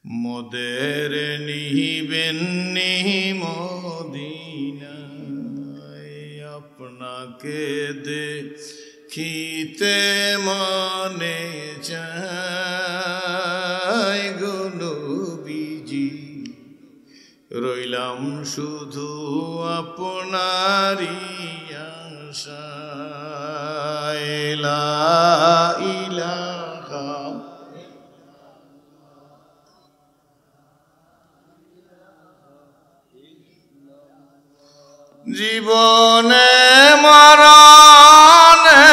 মোদের নিবেন মদিনায় আপনাকে দেখিতে মনে চায় গো নবীজি, রইলাম শুধু আপনারই আশায়। লা ইলাহা জীবনে মরণে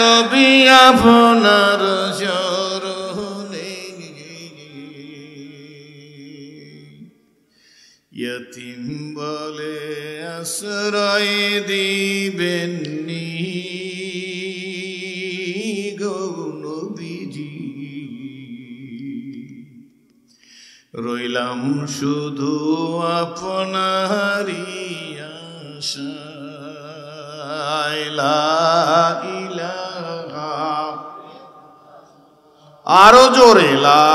নবী আপনার চরণে, ইয়তীম বলে আশ্রয় দিবেন গো নবীজি, রইলাম শুধু আপনারই আশায়। লা ইলাহা, আরো জোরে লা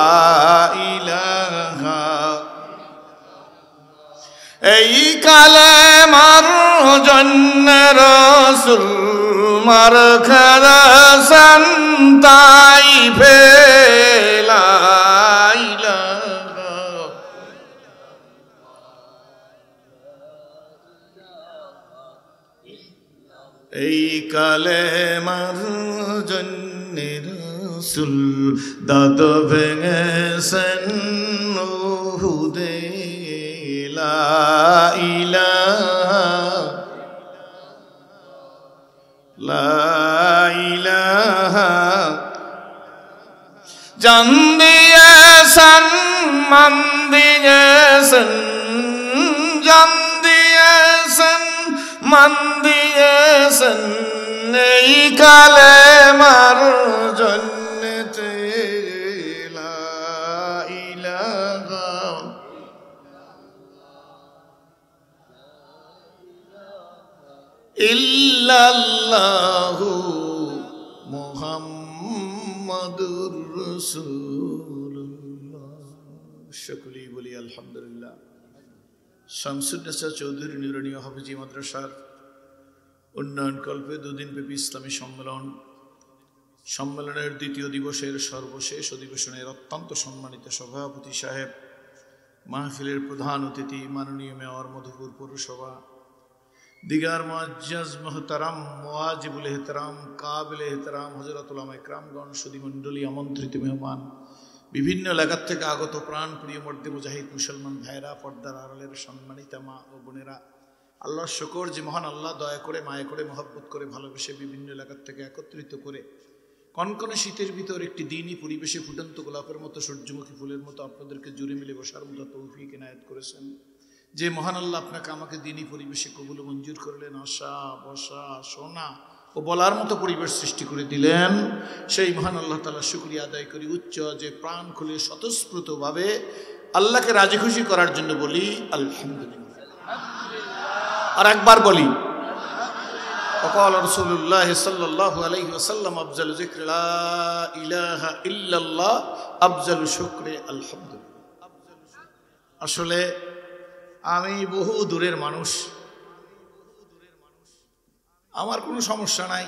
ইলাহা। এই কালেমার জন্য রাসূল মার খারাসান তাইফে। লা ইলাহা, এই কালেমার জন্য রাসূল দাঁত ভেঙেছেন উহুদে। লা ইলাহা, লা ইলাহা। জান দিয়েছেন মান দিয়েছেন, জান দিয়েছেন মান দিয়েছেন, এই কালেমার জন্যতে। লা ইলাহা ইল্লাল্লাহু মুহাম্মাদুর রাসূলুল্লাহ। সকলেই বলি আলহামদুলিল্লাহ। শামসুন্নেসা চৌধুরী নুরানিয়া হাফেজি মাদ্রাসার উন্নয়ন কল্পে দুদিনব্যাপী ইসলামী সম্মেলনের দ্বিতীয় দিবসের সর্বশেষ অধিবেশনের অত্যন্ত সম্মানিত সভাপতি সাহেব, মাহফিলের প্রধান অতিথি মাননীয় মেয়র মধুপুর পৌরসভা, দিগার মুআজ্জাজ মুহতারাম মুওয়াজিবুল ইহতিরাম কাবিল ইহতিরাম হযরত উলামা ইকরামগণ, সুধীমণ্ডলী, আমন্ত্রিত মেহমান, বিভিন্ন এলাকার থেকে আগত প্রাণপ্রিয় মর্দে মুজাহিদ মুসলমান ভাইরা, পর্দার আড়ালের সম্মানিতা মা ও বোনেরা, আল্লাহর শুকর যে মহান আল্লাহ দয়া করে মায়া করে মহব্বত করে ভালোবেসে বিভিন্ন এলাকার থেকে একত্রিত করে কনকনে শীতের ভিতর একটি দিনই পরিবেশে ফুটন্ত গোলাপের মতো সূর্যমুখী ফুলের মতো আপনাদেরকে জুড়ে মিলে বসার মতো তৌফিক এনায়েত করেছেন। যে মহান আল্লাহ আপনাকে আমাকে দিনই পরিবেশে কবুল মঞ্জুর করলেন, আসা বসা শোনা ও বলার মতো পরিবেশ সৃষ্টি করে দিলেন, সেই মহান আল্লাহ তাআলার শুকরিয়া আদায় করি উচ্চ যে প্রাণ খুলে স্বতঃস্ফূর্তভাবে আল্লাহকে রাজি খুশি করার জন্য বলি আলহামদুলিল্লাহ। আর একবার বলি وقال رسول الله صلى الله عليه وسلم أفضل ذكر لا إله إلا الله أفضل شكر الحمد لله। আসলে আমি বহু দূরের মানুষ, আমার কোনো সমস্যা নাই।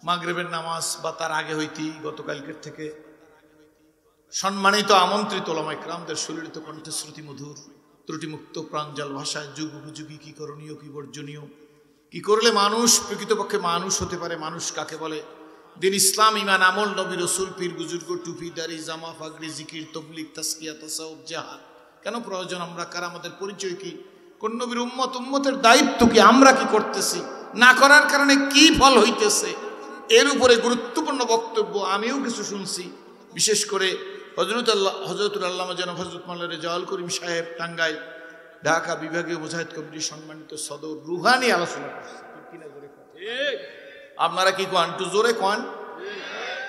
মাগরিবের নামাজ বা তার আগে হইতেই গতকালকের থেকে সম্মানিত আমন্ত্রিত উলামা ইকরামদের সুললিত কণ্ঠে শ্রুতি মধুর ত্রুটিমুক্ত প্রাঞ্জল ভাষায় যুগ উপযোগী কি করণীয় কি বর্জনীয়, কি করলে মানুষ প্রকৃতপক্ষে মানুষ হতে পারে, মানুষ কাকে বলে, দিন ইসলাম ইমান আমল নবী রসুল পীর বুজুর্গ টুপি দাড়ি জামা ফাগরি জিকির তবলিগ তাসকিয়া তাসাউফ জাহাদ কেন প্রয়োজন, আমরা কার, আমাদের পরিচয় কি, কোন নবীর উম্মতের দায়িত্ব কি, আমরা কি করতেছি, না করার কারণে কি ফল হইতেছে, এর উপরে গুরুত্বপূর্ণ বক্তব্য আমিও কিছু শুনছি। বিশেষ করে হযরতুল আল্লামা জনাব হযরত মাওলানা রেজাউল করিম সাহেব টাঙ্গাইল ঢাকা বিভাগীয় মুজাহিদ কমিটির সম্মানিত সদর রুহানি আলোচনা করছে। আপনারা কি কন, একটু জোরে কন,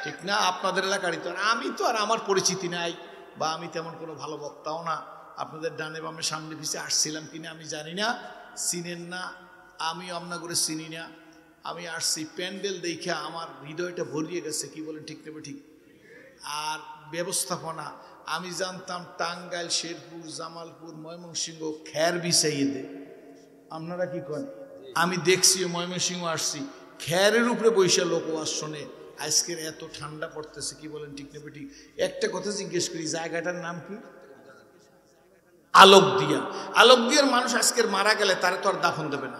ঠিক না? আপনাদের এলাকারই তো, আমি তো আর আমার পরিচিতি নাই বা আমি তেমন কোনো ভালো বক্তাও না। আপনাদের ডানে বামে সামনে পিছিয়ে আসছিলাম কিনা আমি জানি না, চিনেন না, আমিও আপনার করে চিনি না। আমি আসছি প্যান্ডেল দেখে আমার হৃদয়টা ভরিয়ে গেছে, কি বলেন ঠিক নেবে ঠিক। আর ব্যবস্থাপনা আমি জানতাম টাঙ্গাইল, শেরপুর, জামালপুর, ময়মনসিংহ খ্যার বিছাইয়ে দে। আপনারা কি করেন? আমি দেখছি ময়মনসিংহ আসছি, খ্যারের উপরে বৈশা লোক ওয়াজ শোনে। আজকের এত ঠান্ডা পড়তেছে, কি বলেন ঠিক না বেঠিক? একটা কথা জিজ্ঞেস করি, জায়গাটার নাম কি? আলোকদিয়া। আলোকদিয়ার মানুষ আজকের মারা গেলে তারা তো আর দাফন দেবে না।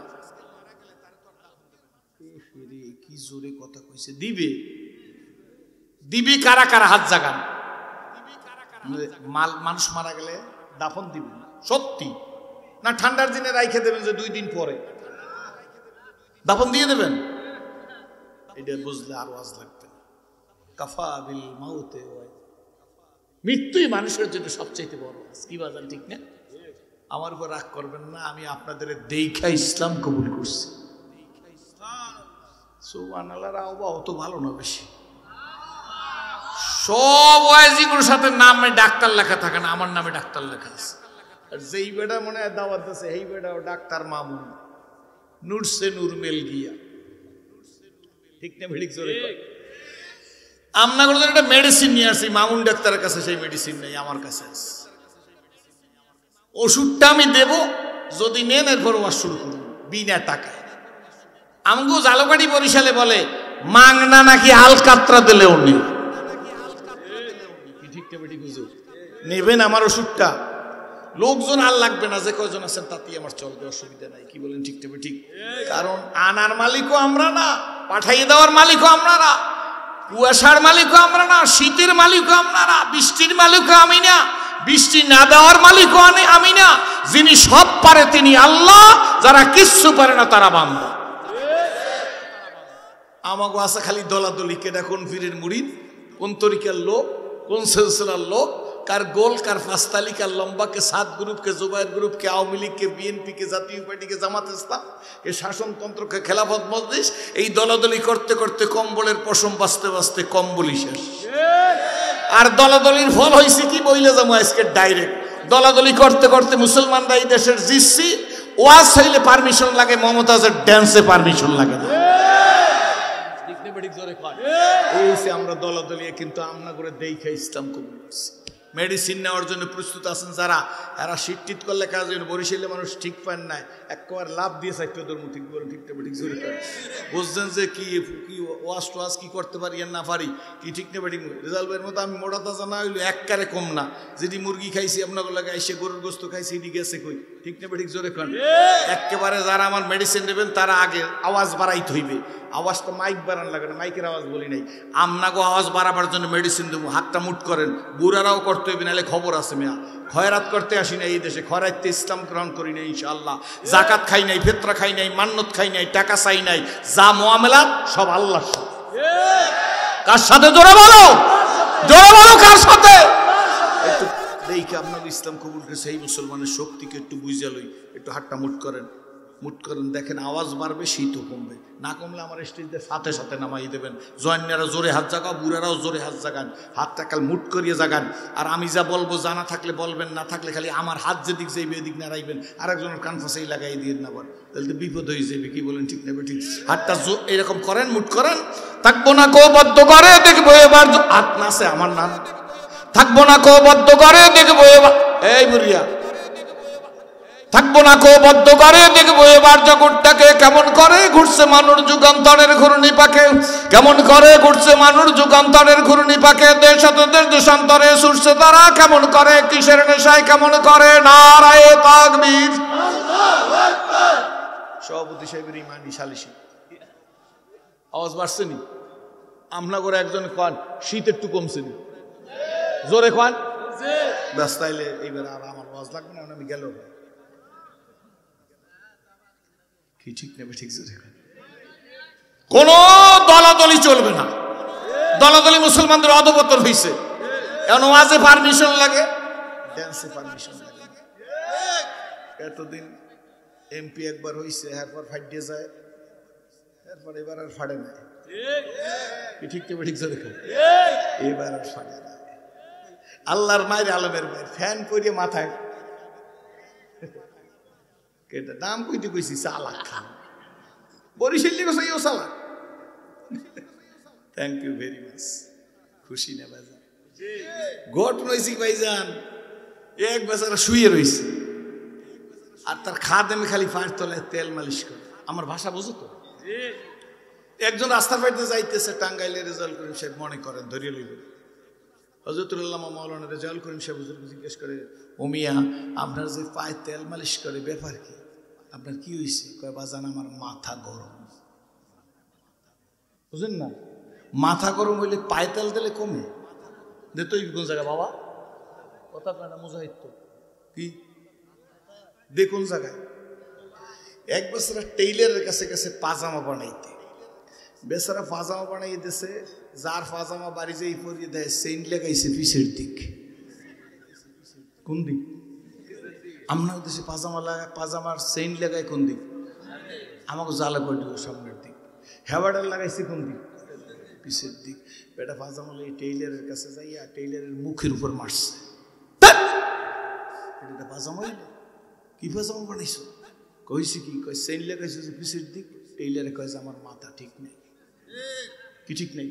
কি জোরে কথা কইছে। দিবে দিবি কারা কারা হাত জাগান। মানুষ মারা গেলে দাফন দিবে না, সত্যি না? ঠান্ডার দিনে রাইখে দেবেন যে 2 দিন পরে দাফন দিয়ে দেবেন? এটা বুঝলে আরো আজ লাগবে না। কাফা বিল মাউতে, মৃত্যুই মানুষের জন্য সবচাইতে বড় আজ। কি বাজান ঠিক না? আমার উপর রাগ করবেন না, আমি আপনাদের দেখা ইসলাম কবুল করছি। সুবহানাল্লাহর আওবা অত ভালো না বেশি। সব ওয়াজিগুলোর সাথে নামে ডাক্তার লেখা থাকে না, আমার নামে ডাক্তার লেখা আছে। আর যেই বেটা মনে হয় দাওয়াত আছে, এই বেটাও ডাক্তার মামুন, নুরসে নূর মেল গিয়া। ঠিক না ভিড়িক জোরে? আমনাগুলো একটা মেডিসিন নিয়ে আসি মামুন ডাক্তারের কাছে, সেই মেডিসিন নেই, আমার কাছে আছে। ওষুধটা আমি দেব, যদি নেন এরপর ওয়াজ শুরু করুন বিনা টাকায়। আমগো জালকাঠি বরিশালে বলে মাংনা নাকি আলকাতরা দিলেও নেই। ঠিক না বেটি? বুঝো নেবেন আমার ওষুধটা, লোকজন আর লাগবে না, যে কয়জন আছেন তাতেই আমার চলবে, অসুবিধা নাই। কি বলেন ঠিক না ঠিক? কারণ আনার মালিকও আমরা না, পাঠাইয়ে দেওয়ার মালিকও আমরা না, কুয়াশার মালিকও আমরা না, শীতের মালিকও আমরা না, বৃষ্টির মালিকও আমি না, বৃষ্টি না দেওয়ার মালিকও আমি না। যিনি সব পারে তিনি আল্লাহ, যারা কিচ্ছু পারে না তারা বান্দা। আমাগো আছে খালি দলাদলি, কেডা কোন পীরের মুরিদ, কোন তরিকার লোক, কোন সিলসিলার লোক, কার গোল, কার পাঁচতালি, কার লম্বা, কে 7 গ্রুপ, কে জুবাইর গ্রুপ, কে আওয়ামী লীগ, কে বিএনপি, কে জাতীয় পার্টি, কে জামাত ইসলাম, কে শাসনতন্ত্র, কে খেলাফত মজলিস। এই দলাদলি করতে করতে কম্বলের পশম বাঁচতে বাঁচতে কম্বলই শেষ। আর দলাদলির ফল হয়েছে কি বইলে যাবো আজকে ডাইরেক্ট। দলাদলি করতে করতে মুসলমানরা এই দেশের জিতছি, ওয়াজ হইলে পারমিশন লাগে, মমতাজের ড্যান্সে পারমিশন লাগে না। আমরা দলাদলিয়ে কিন্তু আমরা করে দেখা ইসলাম কবুল করছি। মেডিসিন নেওয়ার জন্য প্রস্তুত আছেন যারা, এরা শীত করলে কাজ হয়। বরিশালে মানুষ ঠিক পান নাই, একবার লাভ দিয়ে চাইতে ধর্ম ঠিক বলেন ঠিক ঠিক জোরে বুঝছেন যে কি কি ওয়াশ টোয়াশ কি করতে পারি আর না পারি, কি ঠিক না বেঠিক? রেজাল্ট এর মতো আমি মোটা তাজা না হইলো এককারে কম না। যেটি মুরগি খাইছি আপনার লাগে এসে গরুর গোস্ত খাইছি, এটি গেছে কই? ঠিক না বেঠিক জোরে খান। একেবারে যারা আমার মেডিসিন নেবেন তারা আগে আওয়াজ বাড়াইতে হইবে। আওয়াজটা মাইক বাড়ান লাগে না, মাইকের আওয়াজ বলি নাই। আমনাগো আওয়াজ বাড়াবার জন্য মেডিসিন দেবো, হাতটা মুট করেন। বুড়ারাও করতে হইবে, নাহলে খবর আছে মেয়া। খয়রাত করতে আসি না এই দেশে, খয়রাতে ইসলাম গ্রহণ করি নাই ইনশাআল্লাহ। জাকাত খাই নাই, ফিতরা খাই নাই, মান্নত খাই নাই, টাকা চাই নাই। যা মুআমালাত সব আল্লাহর সাথে। কার সাথে? জোরে বলো, জোরে বলো, কার সাথে? একটু দেখি আপনার ইসলাম কবুল করেছে এই মুসলমানের শক্তিকে একটু বুঝা লই। একটু হাতটা মুট করেন, মুট করেন, দেখেন আওয়াজ বাড়বে, শীতও কমবে। না কমলে আমার স্টেজে সাথে সাথে নামাই দেবেন। জয়েন্যারা জোরে হাত জাগাও, বুড়ারাও জোরে হাত জাগান, হাতটা কাল মুট করিয়ে জাগান। আর আমি যা বলবো জানা থাকলে বলবেন, না থাকলে খালি আমার হাত যেদিক যাইবে এদিক নাড়াইবেন, আরেকজনের কান ফাঁসেই লাগাই দিয়ে নেবেন, তাহলে তো বিপদ হয়ে যাবে। কি বলেন ঠিক নেবে ঠিক? হাতটা এরকম করেন, মুট করেন। থাকবো না কেউ বদ্ধ করে দেখবো এবার হাত নাচে আমার নাম। থাকবো না কেউ বদ্ধ করে দেখবো এবার, এই বুড়িয়া থাকবো না কেউ বদ্ধ করে দেখবো এবার জগৎটাকে কেমন করে ঘুরছে মানুষ যুগান্তরের ঘূর্ণি পাকে, কেমন করে ঘুরছে মানুষ যুগান্তরের ঘূর্ণি পাকে। দেশ দেশ দেশান্তরে ছুটছে তারা, কেমন করে কিসের নেশায়, কেমন করে নারায়ে তাকবীর। সভাপতি সাহেবের ইমানি সালিশি আওয়াজ বাড়ছে নি? আমনা করে একজন খান শীত একটু কমছে নি? জোরে খান ব্যাস। তাইলে এইবার আর আমার আওয়াজ লাগবে না, আমি গেল। কি ঠিক নেবে ঠিক? কোন দলাদলি চলবে না। দলাদলি মুসলমানদের অধপতন হয়েছে। এখন ওয়াজে পারমিশন লাগে, ড্যান্সে পারমিশন লাগে। এতদিন এমপি একবার হয়েছে, এরপর ফাইটে যায়, এরপর এবার আর ফাড়ে না। কি ঠিক নেবে ঠিক? এবার আর ফাড়ে না। আল্লাহর মায়ের আলমের মায়ের ফ্যান করিয়ে মাথায় নাম কইতে কইছি চালাক খান। বরিশাল কইছে ও চালাক। Thank you very much. খুশি না বাজা? ঘটনা হয়েছে ভাইজান, এক বেচারা শুয়ে রয়েছে আর তার খাদেমে খালি পায়ের তলায় তেল মালিশ করে। আমার ভাষা বুঝো তো? একজন রাস্তার পাইতে যাইতেছে, টাঙ্গাইলে রেজাউল করিম সাহেব মনে করেন ধরিয়ে লইল। হযরতুল্লাহ মাওলানা রেজাউল করিম সাহেব হুজুরকে জিজ্ঞেস করে, ও মিয়া আপনার যে পায়ে তেল মালিশ করে ব্যাপার কি? আপনার কি হয়েছে? কয় বাজান আমার মাথা গরম। বুঝলেন না? মাথা গরম হইলে পায়ে তেল দিলে কমে দে তো কোন জায়গা বাবা কথা কয় না মুজাহিদ তো কি দেখুন জায়গায়। এক বেচারা টেইলারের কাছে কাছে পাজামা বানাইতে, বেচারা পাজামা বানাই দিছে, যার পাজামা বাড়ি যে পরিয়ে দেয় সেন্ট লাগাইছে পিছের দিক। কোন দিক? আমরাও দেশে পাজামা লাগায়, পাজামার সেন্ট লাগায় কোন দিক? আমাকে জ্বালা করে দিব সামনের দিক। হেওয়ার্ডার লাগাইছে কোন দিক? পিছের দিক। বেটা পাজামা লাগে টেইলারের কাছে যাইয়া টেইলারের মুখের উপর মারছে। এটা পাজামা কি পাজামা বানাইছো? কইছি কি? কই সেন্ট লাগাইছো যে পিছের দিক। টেইলারে কয়েছে আমার মাথা ঠিক নেই। কি ঠিক নেই?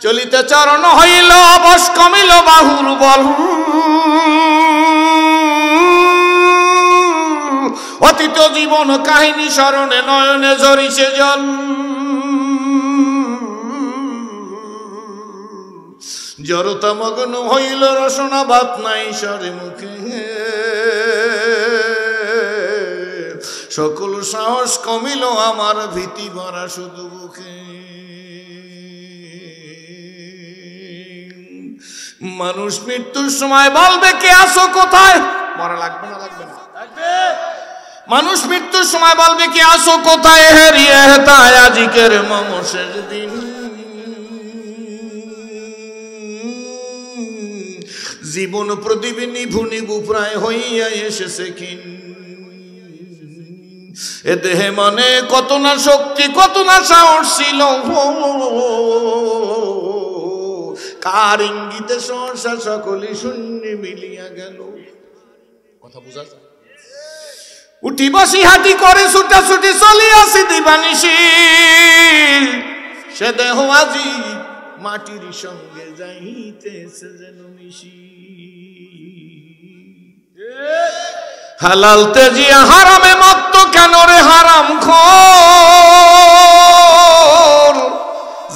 চলিতে চরণ হইল বস কমিল বাহুর বল, অতীত জীবন কাহিনী স্মরণে নয়নে ঝরিছে জল। জড়তা মগ্ন হইল রসনা ভাত নাই সরে মুখে, সকল সাহস কমিল আমার ভীতি ভরা শুধু বুকে। মানুষ মৃত্যুর সময় বলবে কে আসো কোথায়? মরা লাগবে না? লাগবে না? মানুষ মৃত্যুর সময় বলবে কে আসো কোথায়? হেরিয়ে হেতায় আজিকের মম শেষ দিন। জীবন প্রদীপ নিভু নিভু প্রায় হইয়া এসেছে ক্ষীণ। এ দেহে মনে কত না শক্তি কত না সাহস ছিল, কার ইঙ্গিতে সহসা সকলে শূন্য মিলিয়া গেল। কথা বুঝা যায়? উঠি বসি হাঁটি করে ছুটাছুটি চলিয়াছি দিবানিশি, সে দেহ আজি মাটির সঙ্গে যাইতেছে যেন মিশি। হালাল তেজিয়া হারামে মত্ত কেন রে হারাম খোর?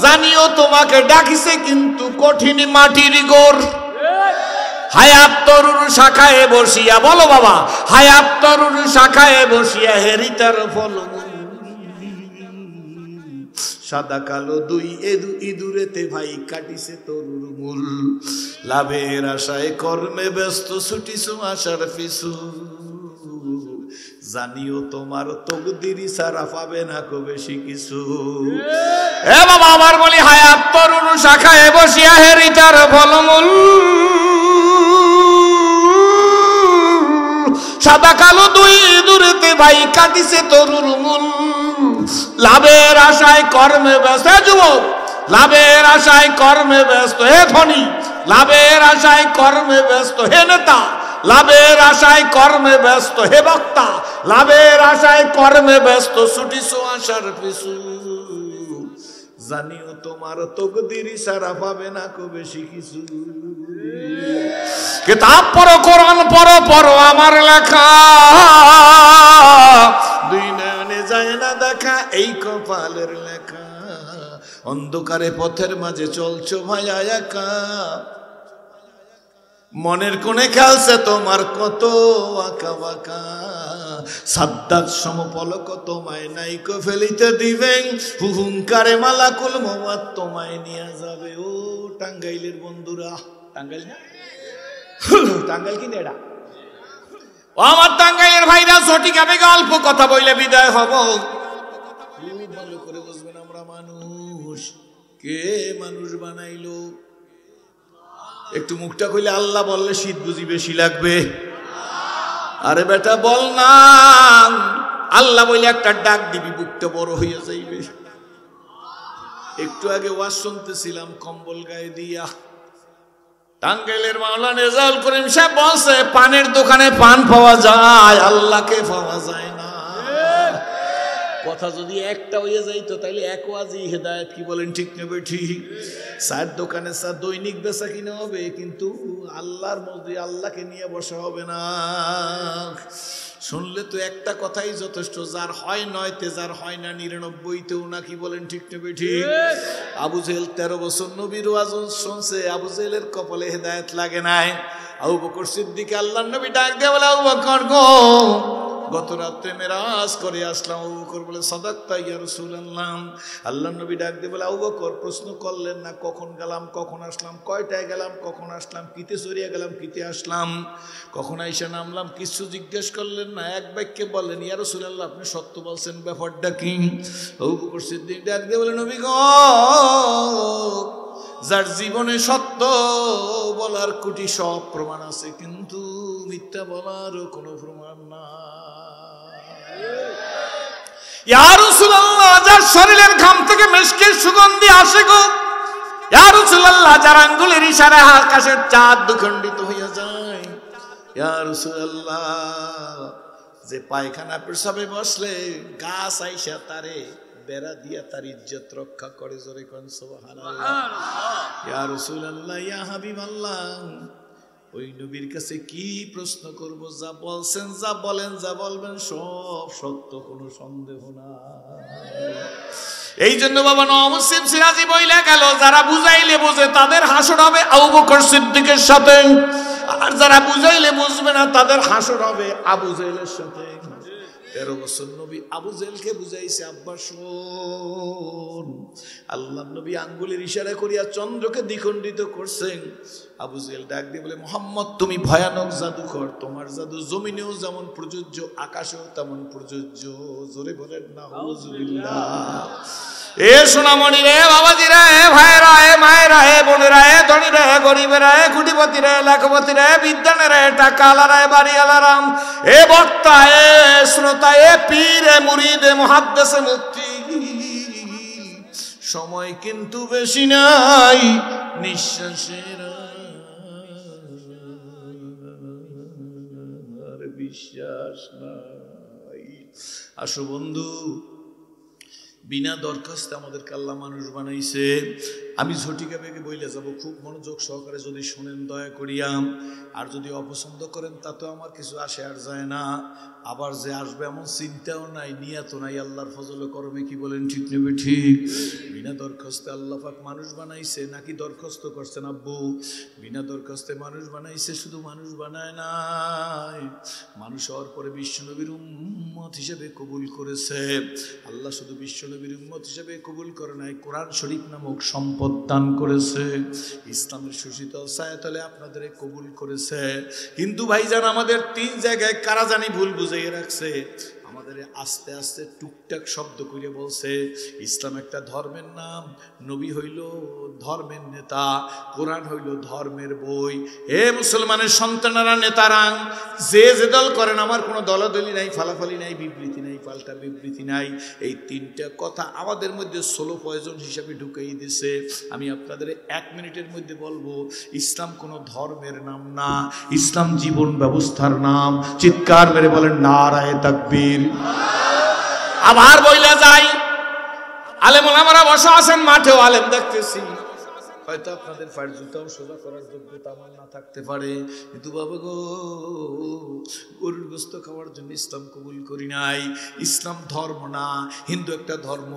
জানিও তোমাকে ডাকিছে কিন্তু কঠিন মাটির গোর। হায়াত তরুর শাখায় বসিয়া, বলো বাবা, হায়াত তরুর শাখায় বসিয়া হেরিতার ফল। সাদা কালো দুই ইঁদুরেতে ভাই কাটিছে তরুর মূল। লাভের আশায় কর্মে ব্যস্ত ছুটিছো আশার পিছু। জানিও তোমার তকদিরি ছাড়া পাবে না কো বেশি কিছু। এ বাবা আমার বলি, হায়াত তরুর শাখায় বসিয়া হেরিতার ফলমূল। সাদা কালো দুই ইঁদুরেতে ভাই কাটিছে তরুর মূল। লাভের আশায় কর্মে ব্যস্ত। হে যুবক, লাভের আশায় কর্মে ব্যস্ত। হে ধনী, লাভের আশায় কর্মে ব্যস্ত। হে নেতা, লাভের আশায় কর্মে ব্যস্ত। হে বক্তা, লাভের আশায় কর্মে ব্যস্ত। ছুটিছো আশার পিছু। জানিও তোমার তকদিরি ছাড়া পাবে না কো বেশি কিছু। কিতাব পড়ো, কোরআন পড়ো, পড়ো আমার লেখা। দুই নয়নে যায় না দেখা, এই কপালের লেখা। অন্ধকারে পথের মাঝে চলছো ভাইয়া একা। মনের কোণে খেলছে তোমার কত আঁকা বাঁকা। সাদ্দাত সমপলক তোমায় নাইকো ফেলিতে দিবেন। হুহুঙ্কারে মালাকুল মওয়াত তোমায় নিয়ে যাবে। ও টাঙ্গাইলের বন্ধুরা, টাঙ্গাইল না, টাঙ্গাইল কি নেড়া? ও আমার টাঙ্গাইলের ভাইরা, সঠিক আমি অল্প কথা বইলে বিদায় হব। খুব ভালো করে বুঝবেন, আমরা মানুষ। কে মানুষ বানাইলো? একটু মুখটা কইলে আল্লাহ বললে শীত বুঝি বেশি লাগবে। আরে বেটা বল না, আল্লাহ বলে একটা ডাক দিবি, বুকটা বড় হয়ে যাইবে। একটু আগে ওয়াজ শুনতেছিলাম কম্বল গায়ে দিয়া। টাঙ্গাইলের মাওলানা রেজাউল করিম সাহেব বলছে, পানের দোকানে পান পাওয়া যায়, আল্লাহকে পাওয়া যায় না। কথা যদি একটা হয়ে যাইতো তাইলে এক ওয়াজি হেদায়েত, কি বলেন ঠিক নেবে ঠিক? চায়ের দোকানে চা দৈনিক বেচা কিনা হবে, কিন্তু আল্লাহর মধ্যে আল্লাহকে নিয়ে বসা হবে না। শুনলে তো একটা কথাই যথেষ্ট, যার হয় নয়তে, যার হয় না 99তেও না, কি বলেন ঠিক নেবে ঠিক? আবু জেহেল 13 বছর নবীর ওয়াজ শুনছে, আবু জেহেলের কপালে হেদায়েত লাগে নাই। আবু বকর সিদ্দিক আল্লাহর নবী ডাক দিয়ে বলে, আবু বকর গো, গত রাত্রে মেরাজ করে আসলাম। আবু বকর বলে, সাদাক্তা ইয়া রাসূলুল্লাহ। আল্লাহর নবী ডাক দিয়ে বলে, আবু বকর প্রশ্ন করলেন না কখন গেলাম, কখন আসলাম, কয়টায় গেলাম, কখন আসলাম, কিতে চড়িয়া গেলাম, কিতে আসলাম, কখন আইসা নামলাম, কিছু জিজ্ঞেস করলেন না, এক বাক্যে বললেন, ইয়া রাসূলুল্লাহ আপনি সত্য বলছেন, ব্যাপারটা কি? আবু বকর সিদ্দিক ডাক দিয়ে বলে, নবী গো, যার জীবনে সত্য বলার কোটি সব প্রমাণ আছে, কিন্তু মিথ্যা বলার কোনো প্রমাণ না। ইয়া রাসূলুল্লাহ, যার শরীরের ঘাম থেকে মিষ্টির সুগন্ধি আসে গো, ইয়া রাসূলুল্লাহ, যার আঙ্গুলের ইশারায় আকাশের চাঁদ দুখণ্ডিত হইয়া যায়, ইয়া রাসূলুল্লাহ, যে পায়খানা পেশাবে বসলে গাছ আইসা তারে বেড়া দিয়া তার ইজ্জত রক্ষা করে, জোরে কোন সুবহানাল্লাহ। ইয়া রাসূলুল্লাহ, ইয়া হাবিবাল্লাহ, ওই নবীর কাছে কি প্রশ্ন করব? যা বলছেন, যা বলেন, যা বলবেন সব সত্য, কোনো সন্দেহ না। এই জন্য বাবা নওমুসলিম সিরাজি বইলা গেল, যারা বুঝাইলে বোঝে তাদের হাসর হবে আবু বকর সিদ্দিকের সাথে, আর যারা বুঝাইলে বুঝবে না তাদের হাসর হবে আবু জেহেলের সাথে। 13 বছর নবী আবু জেহেলকে বুঝাইছে, আব্বা শোন, আল্লাহ নবী আঙ্গুলের ইশারা করিয়া চন্দ্রকে দ্বিখণ্ডিত করছেন। আবু জেহেল ডাক দিয়ে বলে, মুহাম্মদ তুমি ভয়ানক জাদুকর, তোমার জাদু জমিনেও যেমন প্রযোজ্য, আকাশেও তেমন প্রযোজ্য। জোরে বলেন না আউযুবিল্লাহ। এ সোনামণি রে, বাবাজি রে, ভাইরা, এ মায়েরা, এ বোনেরা, এ ধনীরা, গরিবেরা, এ কুটিপতিরা, লাখপতিরা, বিদ্যানেরা, টাকাওয়ালারা, বাড়িওয়ালারাম, এ বক্তা, এ শ্রোতা, এ পীর, এ মুরিদ, এ মুহাদ্দিস, এ মুফতি, সময় কিন্তু বেশি নাই, নিঃশ্বাসের আর বিশ্বাস নাই। আসো বন্ধু, বিনা দরখাস্তে আমাদেরকে আল্লাহ মানুষ বানাইছে। আমি ঝটিকা বেগে বইলে যাব, খুব মনোযোগ সহকারে যদি শোনেন দয়া করিয়া, আর যদি অপছন্দ করেন তাতে আমার কিছু আসে আর যায় না। আবার যে আসবে এমন চিন্তাও নাই, নিয়াতও নাই, আল্লাহর ফজলে করমে, কি বলেন ঠিক নেবে ঠিক? বিনা দরখাস্তে আল্লাহ পাক মানুষ বানাইছে, নাকি দরখাস্ত করছেন আব্বু? বিনা দরখাস্তে মানুষ বানাইছে, শুধু মানুষ বানায় নাই, মানুষ হওয়ার পরে বিশ্বনবীর উম্মত হিসেবে কবুল করেছে। আল্লাহ শুধু বিশ্বনবীর উম্মত হিসেবে কবুল করে নাই, কোরআন শরীফ নামক সম্পদ দান করেছে, ইসলামের সুশীতল ছায়াতলে আপনাদের কবুল করেছে। কিন্তু ভাইজান, আমাদের 3 জায়গায় কারা জানি ভুল বুঝিয়ে রাখছে। আমাদের আস্তে আস্তে টুকটাক শব্দ করে বলছে, ইসলাম একটা ধর্মের নাম, নবী হইল ধর্মের নেতা, কোরআন হইল ধর্মের বই। হে মুসলমানের সন্তানেরা, নেতারা, যে যে দল করেন, আমার কোনো দলাদলি নাই, ফালাফালি নাই, বিবৃতি নাই, পাল্টা বিবৃতি নাই। এই 3টা কথা আমাদের মধ্যে স্লো পয়জন হিসাবে ঢুকিয়ে দিছে। আমি আপনাদের 1 মিনিটের মধ্যে বলবো, ইসলাম কোনো ধর্মের নাম না, ইসলাম জীবন ব্যবস্থার নাম। চিৎকার মেরে বলেন নারায়ে তাকবীর। আবার বইলা যাই, আলেম ওলামারা বসা আছেন মাঠেও, আলেম দেখতেছি, হয়তো আপনাদের পায়ের জুতাও সোজা করার যোগ্যতা আমার না থাকতে পারে, কিন্তু বাবা গো, গরুর গোস্ত খাওয়ার জন্য ইসলাম কবুল করি নাই। ইসলাম ধর্ম না, হিন্দু একটা ধর্ম,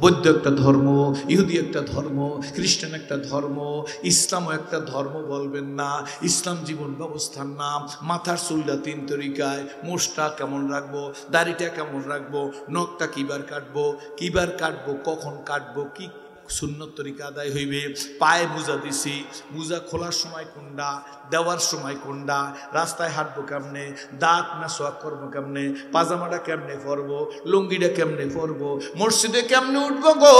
বৌদ্ধ একটা ধর্ম, ইহুদি একটা ধর্ম, খ্রিস্টান একটা ধর্ম, ইসলামও একটা ধর্ম বলবেন না। ইসলাম জীবন ব্যবস্থার নাম। মাথার চুলটা 3 তরিকায়, মোষটা কেমন রাখবো, দাড়িটা কেমন রাখবো, নখটা কিবার কাটবো, কখন কাটবো, কি সুন্নত তরিকা আদায় হইবে, পায়ে মোজা দিছি, মোজা খোলার সময় কোনটা, দেওয়ার সময় কোনটা, রাস্তায় হাঁটবো কেমনে, দাঁত না সোয়াক করবো কেমনে, পাজামাটা কেমনে পরবো, লুঙ্গিটা কেমনে পরবো, মসজিদে কেমনে উঠবো গো,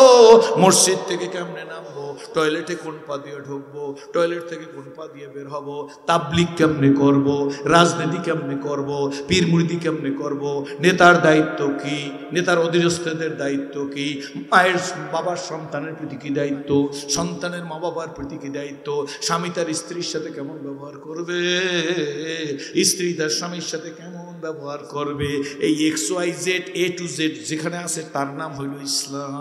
মসজিদ থেকে কেমনে নামবো, টয়লেটে কোন পা দিয়ে ঢুকবো, টয়লেট থেকে কোন পা দিয়ে বের হবো, তাবলিগ কেমনে করবো, রাজনীতি কেমনে করবো, পীর মুরিদি কেমনে করবো, নেতার দায়িত্ব কি, নেতার অধীনস্থদের দায়িত্ব কি, মায়ের বাবার সন্তানের প্রতি কি দায়িত্ব, সন্তানের মা বাবার প্রতি কি দায়িত্ব, স্বামী তার স্ত্রীর সাথে কেমন ব্যবহার করবে, স্ত্রী তার স্বামীর সাথে কেমন ব্যবহার করবে। এই XYZ A to Z যেখানে আছে তার নাম হইল ইসলাম।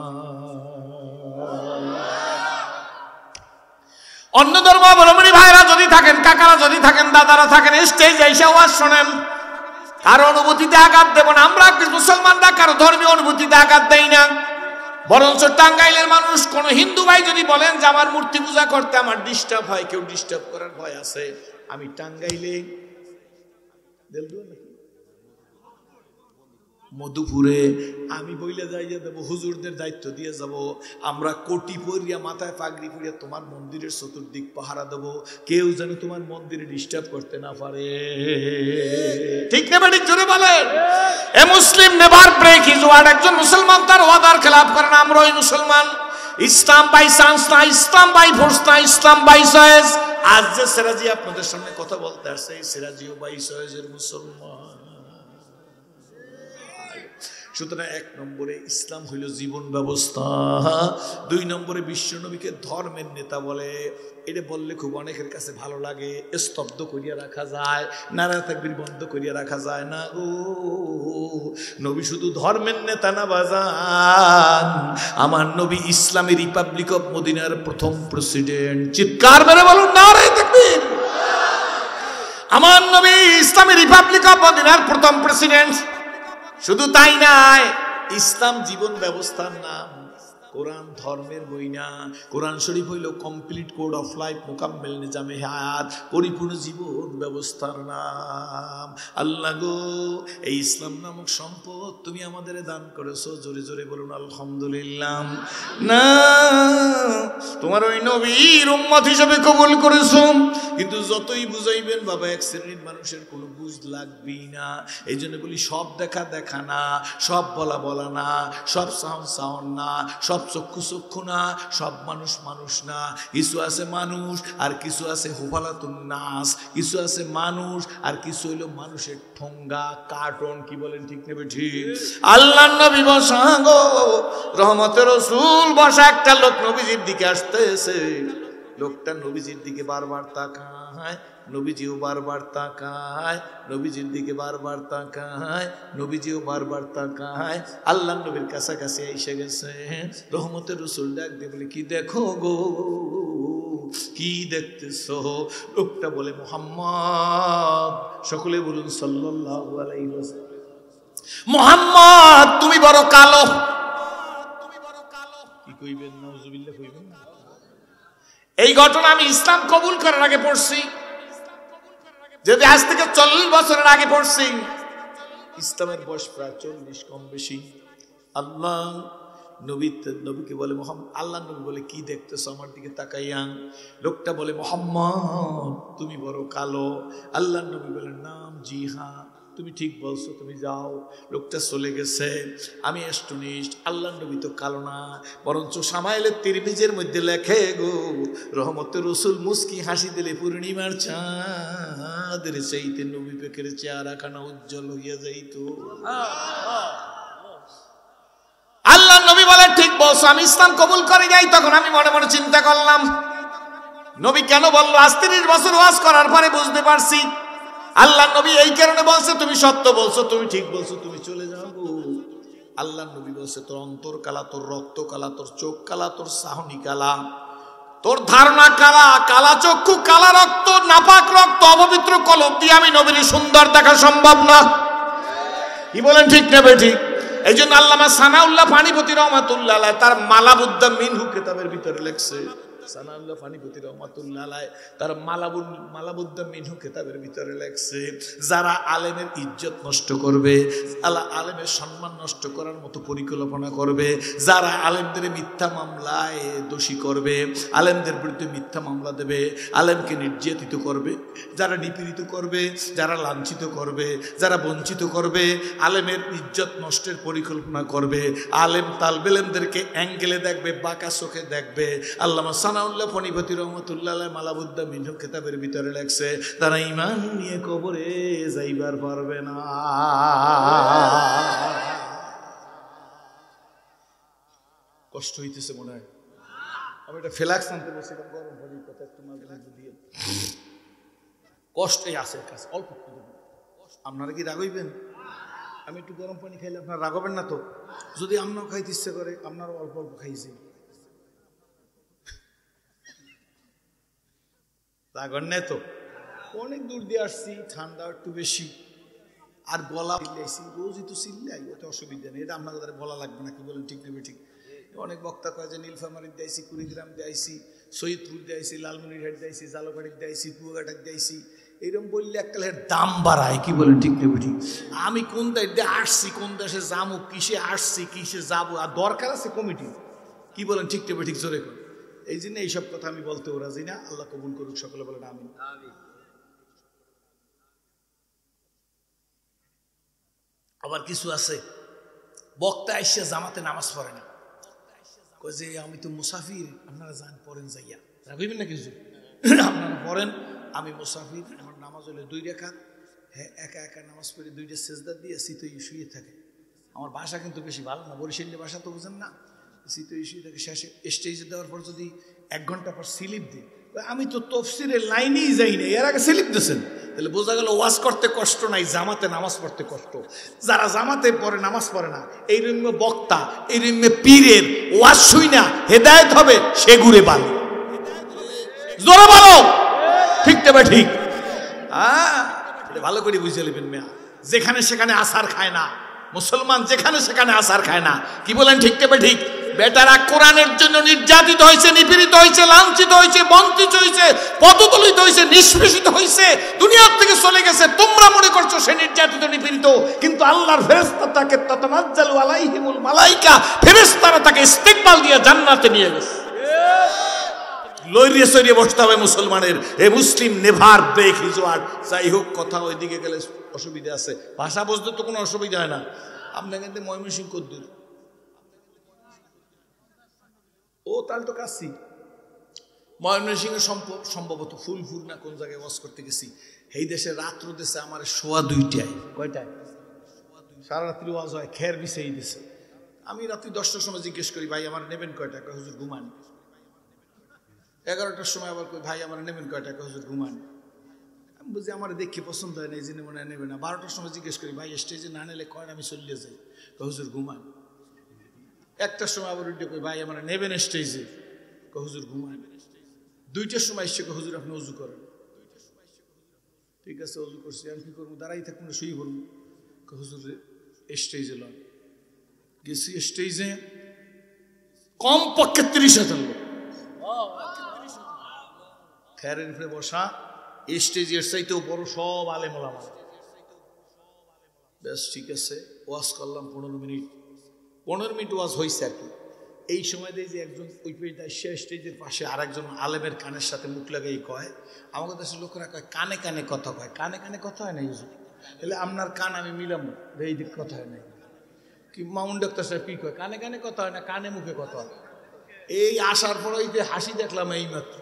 অন্য ধর্মাবলম্বী ভাইরা যদি থাকেন, কাকারা যদি থাকেন, দাদারা থাকেন, স্টেজে এসে ওয়াজ শোনেন, কারো অনুভূতিতে আঘাত দেব না। আমরা মুসলমানরা কারো ধর্মীয় অনুভূতিতে আঘাত দেই না। বরঞ্চ টাঙ্গাইলের মানুষ, কোন হিন্দু ভাই যদি বলেন যে আমার মূর্তি পূজা করতে আমার ডিস্টার্ব হয়, কেউ ডিস্টার্ব করার ভয় আছে, আমি টাঙ্গাইলে মধুপুরে আমি বইলে যাইয়া দেবো, হুজুরদের দায়িত্ব দিয়ে যাব, আমরা কোটি পরিয়া মাথায় পাগড়ি পরিয়া তোমার মন্দিরের চতুর্দিক পাহারা দেব, কেউ যেন তোমার মন্দিরে ডিস্টার্ব করতে না পারে। ঠিক না ঠিক জোরে বলেন। এ মুসলিম নেভার ব্রেক হিজ ওয়ার্ড। একজন মুসলমান তার ওয়াদার খেলাফ করে না। আমরা ওই মুসলমান। ইসলাম বাই চান্স না, ইসলাম বাই ফোর্স না, ইসলাম বাই চয়েস। আজ যে সিরাজি আপনাদের সামনে কথা বলতে আসছে, এই সিরাজিও বাই চয়েসের মুসলমান। সুতরাং 1 নম্বরে ইসলাম হইল জীবন ব্যবস্থা। 2 নম্বরে বিশ্বনবীকে ধর্মের নেতা বলে। এটা বললে খুব অনেকের কাছে ভালো লাগে, স্তব্ধ করিয়া রাখা যায়, নারায়ে তাকবীর বন্ধ করিয়া রাখা যায় না। ও নবী শুধু ধর্মের নেতা না বাজান, আমার নবী ইসলামী রিপাবলিক অফ মদিনার প্রথম প্রেসিডেন্ট। চিৎকার মেরে বলুন নারায়ে তাকবীর। আমার নবী ইসলামী রিপাবলিক অফ মদিনার প্রথম প্রেসিডেন্ট। শুধু তাই নাই, ইসলাম জীবন ব্যবস্থার নাম, কোরআন ধর্মের বই না। কোরআন শরীফ হইল কমপ্লিট কোড অফ লাইফ, মোকাম্মেল নিজামে হায়াত, পরিপূর্ণ জীবন ব্যবস্থার নাম। আল্লাহ গো, এই ইসলাম নামক সম্পদ তুমি আমাদের দান করেছো, জোরে জোরে বলুন আলহামদুলিল্লাহ। না, তোমার ওই নবীর উম্মত হিসেবে কবুল করেছো, কিন্তু যতই বুঝাইবেন বাবা, এক শ্রেণীর মানুষের কোনো বুঝ লাগবেই না। এই জন্য বলি, সব দেখা দেখা না, সব বলা বলা না, সব সাউন্ড সাউন্ড না, সব চক্ষু চক্ষু না, সব মানুষ মানুষ না। কিছু আছে মানুষ আর কিছু আছে হুফালাতুন নাস, কিছু আছে মানুষ আর কিছু হইল মানুষের ঠোঙ্গা কার্টুন। কি বলেন ঠিক নেবে ঠিক? আল্লাহর নবী বসা গো, রহমতের রাসূল বসা, একটা লোক নবীজির দিকে আসতেছে। লোকটা নবীজির দিকে বারবার তাকায়, নবীজিও বারবার তাকায়, নবীজির দিকে বারবার তাকায়, নবীজিও বারবার তাকায়। আল্লাহ নবীর কাছাকাছি এসে গেছে। রহমতের রাসূল ডাক দিয়ে বলে, কি দেখো গো, কি দেখতেছো? লোকটা বলে, মুহাম্মদ। সকলে বলুন সাল্লাল্লাহু আলাইহি ওয়াসাল্লাম। মুহাম্মদ তুমি বড় কালো। কি কইবেন? নাউজুবিল্লাহ কইবেন না? এই ঘটনা আমি ইসলাম কবুল করার আগে পড়ছি, যদি আজ থেকে 40 বছরের আগে পড়ছি। ইসলামের বয়স প্রায় 40 কম বেশি। আল্লাহ নবীকে বলে, মোহাম্মদ। আল্লাহ নবী বলে, কি দেখতেছো আমার দিকে তাকাইয়া? লোকটা বলে, মোহাম্মদ তুমি বড় কালো। আল্লাহ নবী বলে, নাম জি হ্যাঁ, তুমি ঠিক বলছো, তুমি যাও। লোকটা চলে গেছে। আমি এস্টনিস্ট। আল্লাহ নবী তো কালো না, বরঞ্চ সামাইলের তিরমিজের মধ্যে লেখে গো, রহমতের রাসূল মুস্কি হাসি দিলে পূর্ণিমার চাঁদের চাইতে নবী পাকের চেহারাখানা উজ্জ্বল হইয়া যাইত। আল্লাহ নবী বলে, ঠিক বলছো, আমি ইসলাম কবুল করে যাই। তখন আমি মনে মনে চিন্তা করলাম, নবী কেন বললো? আজ 30 বছর ওয়াজ করার পরে বুঝতে পারছি, আল্লাহ নবী এই কারণে বলছে, তুমি সত্য বলছো, তুমি ঠিক বলছো, তুমি চলে যাও। আল্লাহ নবী বলছে, তোর অন্তর কালা, তোর রক্ত কালা, তোর চোখ কালা, তোর চাহনি কালা, তোর ধারণা কালা, কালা চক্ষু, কালা রক্ত, নাপাক রক্ত, অপবিত্র কলব দিয়ে আমি নবীর সুন্দর দেখা সম্ভব না। কি বলেন ঠিক নেবে ঠিক? এই জন্য আল্লামা সানাউল্লাহ পানিপতি রহমাতুল্লাহ আলাইহি তার মালাবুদ্দা মিনহু কিতাবের ভিতরে লেখছে। সানাউল্লাহ পানিপতি রহমাতুল্লাহ আলাইহি তার মালাবুদ্দা মিনহু কিতাবের ভিতরে লেখছে, যারা আলেমের ইজ্জত নষ্ট করবে, আলেমের সম্মান নষ্ট করার মতো পরিকল্পনা করবে, যারা আলেমদের মিথ্যা মামলায় দোষী করবে, আলেমদের বিরুদ্ধে মিথ্যা মামলা দেবে, আলেমকে নির্যাতিত করবে, যারা নিপীড়িত করবে, যারা লাঞ্ছিত করবে, যারা বঞ্চিত করবে, আলেমের ইজ্জত নষ্টের পরিকল্পনা করবে, আলেম তালবেলেমদেরকে অ্যাঙ্গেলে দেখবে, বাঁকা চোখে দেখবে। আল্লামা সানাউল্লাহ পানিপতি রহমাতুল্লাহ আলাইহি মালাবুদ্দা মিনহু কিতাবের ভিতরে লেখছে, তারা ঈমান নিয়ে কবরে যাইবার পারবে না। কষ্ট হইতেছে মনে হয়? আমি এটা ফ্লাক্স আনতে বলছিলাম, গরম পানি কথা একটু মাঝে মাঝে দিয়ে। কষ্টই আছে কাছে, অল্প আপনারা কি রাগইবেন? আমি একটু গরম পানি খাইলে আপনারা রাগবেন না তো? যদি আপনারও খাইতে ইচ্ছে করে, আপনারও অল্প অল্প খাইছি, রাগন নেই তো? অনেক দূর দিয়ে আসছি, ঠান্ডা একটু বেশি, আর গলা চিল্লাইছি, রোজই তো চিল্লাই, ওতে অসুবিধা নেই, এটা আপনাদের দ্বারা বলা লাগবে না, কি বলেন ঠিক নেবে ঠিক? অনেক বক্তা কয় যে নীলফামারীর দিয়েছি, কুড়িগ্রাম দিয়েছি, সৈয়দপুর দিয়েছি, লালমনিরহাট দিয়েছি, জালুকাঠির দিয়েছি, কুয়াঘাটার দিয়েছি, এরকম বললে এককালের দাম বাড়ায়, কি বলেন ঠিক নেবে ঠিক? আমি কোন দেশে আসছি, কোন দেশে যাবো, কিসে আসছি, কিসে যাবো, আর দরকার আছে কমিটি, কি বলেন ঠিক নেবে ঠিক? জোরে কর। এই জন্য এইসব কথা আমি বলতে রাজি না। আল্লাহ কবুল করুক, সকলে বলেন আমিন। আবার কিছু আছে বক্তা এসে জামাতে নামাজ পড়ে না, কয় যে আমি তো মুসাফির, আপনারা যান পড়েন যাইয়া, রাখবেন না কিছু, আপনারা পড়েন, আমি মুসাফির, আমার নামাজ হলে 2 রাকাত, হ্যাঁ একা একা নামাজ পড়ে 2টা সেজদা দিয়ে সিতই শুয়ে থাকে। আমার ভাষা কিন্তু বেশি ভালো না, বরিশালী ভাষা তো বুঝেন না, সিতই শুয়ে থাকে। শেষে স্টেজে দেওয়ার পর যদি 1 ঘন্টা পর স্লিপ দিই, আমি তো তফসিরের লাইনেই যাই না, এর আগে স্লিপ দিয়েছেন, তাহলে বোঝা গেল ওয়াজ করতে কষ্ট নাই, জামাতে নামাজ পড়তে কষ্ট। যারা জামাতে পড়ে নামাজ পড়ে না, এই রম্য বক্তা, এই রম্য পীরের ওয়াজ শুই না হেদায়েত হবে, সে ঘুরে বালি, জোরে বলো ঠিক তবে ঠিক। ভালো করে বুঝে নেবেন মেয়া, যেখানে সেখানে আসার খায় না মুসলমান, যেখানে সেখানে আসার খায় না, কি বলেন ঠিক তবে ঠিক? বেটারা কোরআনের জন্য নির্যাতিত হয়েছে, নিপীড়িত হয়েছে, লাঞ্ছিত হয়েছে, বঞ্চিত হয়েছে, পদদলিত হয়েছে, নিষ্পেষিত হয়েছে, দুনিয়ার থেকে চলে গেছে। তোমরা মনে করছো সে নির্যাতিত নিপীড়িত, কিন্তু আল্লাহর ফেরেশতা তাকে তাতানাজ্জালু আলাইহিমুল মালাইকা, ফেরেশতারা তাকে ইস্তিকবাল দিয়ে জান্নাতে নিয়ে গেছে। লইরিয়ে সরিয়ে বসতে হবে মুসলমানের, এ মুসলিম নেভার ব্রেক হিজ ওয়ার্ড। যাই হোক, কথা ওইদিকে গেলে অসুবিধা আছে, ভাষা বুঝতে তো কোনো অসুবিধা হয় না। আপনার কিন্তু ময়মনসিংহ কদ্দুর, ও তাহলে তো কাছি, ময়মনসিংহে সম্ভবত ফুলপুর না কোন জায়গায় ওয়াজ করতে গেছি, এই দেশে রাত্র দেশে আমার 2:15 কয়টায় সারা রাত্রি ওয়াজ হয়, খের বিছিয়ে দিছে। আমি রাত্রি 10টার সময় জিজ্ঞেস করি, ভাই আমার নেবেন কয়টা? কয় হুজুর ঘুমান। 11টার সময় আবার কই, ভাই আমার নেবেন কয়টা? কয় হুজুর ঘুমান। আমি বুঝি আমার দেখি পছন্দ হয় না, এই জন্য মনে হয় নেবে না। 12টার সময় জিজ্ঞেস করি, ভাই স্টেজে না নিলে কয় আমি চলিয়ে যাই? কয় হুজুর ঘুমান। 1টার সময় আবার উঠে কই, ভাই আমার নেবেন স্টেজে? কয় হুজুর ঘুমান। 2টার সময় এসে কয় হুজুর আপনি অজু করেন। ঠিক আছে, অজু করছি, আমি কি করবো? দাঁড়াই থাকবো না শুয়ে পড়বো? কয় হুজুর স্টেজে লন। গেছি স্টেজে, কমপক্ষে 30,000 লোক, খেয়ারের উপরে বসা, স্টেজের চাইতেও বড় সব আলেম ওলামা। বেশ ঠিক আছে, ওয়াজ করলাম 15 মিনিট, 15 মিনিট ওয়াজ হয়েছে আর কি। এই সময় দিয়ে যে একজন ওই পেজটা স্টেজের পাশে আর একজন আলেমের কানের সাথে মুখ লাগাই কয়, আমাদের দেশের লোকেরা কয় কানে কানে কথা কয়। কানে কানে কথা হয় না হুজুর, তাহলে আপনার কান আমি মিলাম, এই দিক কথা হয় না কি? মামুন ডাক্তার সাহেব কি কয়? কানে কানে কথা হয় না, কানে মুখে কথা হয়। এই আসার পর ওই যে হাসি দেখলাম এই মাত্র,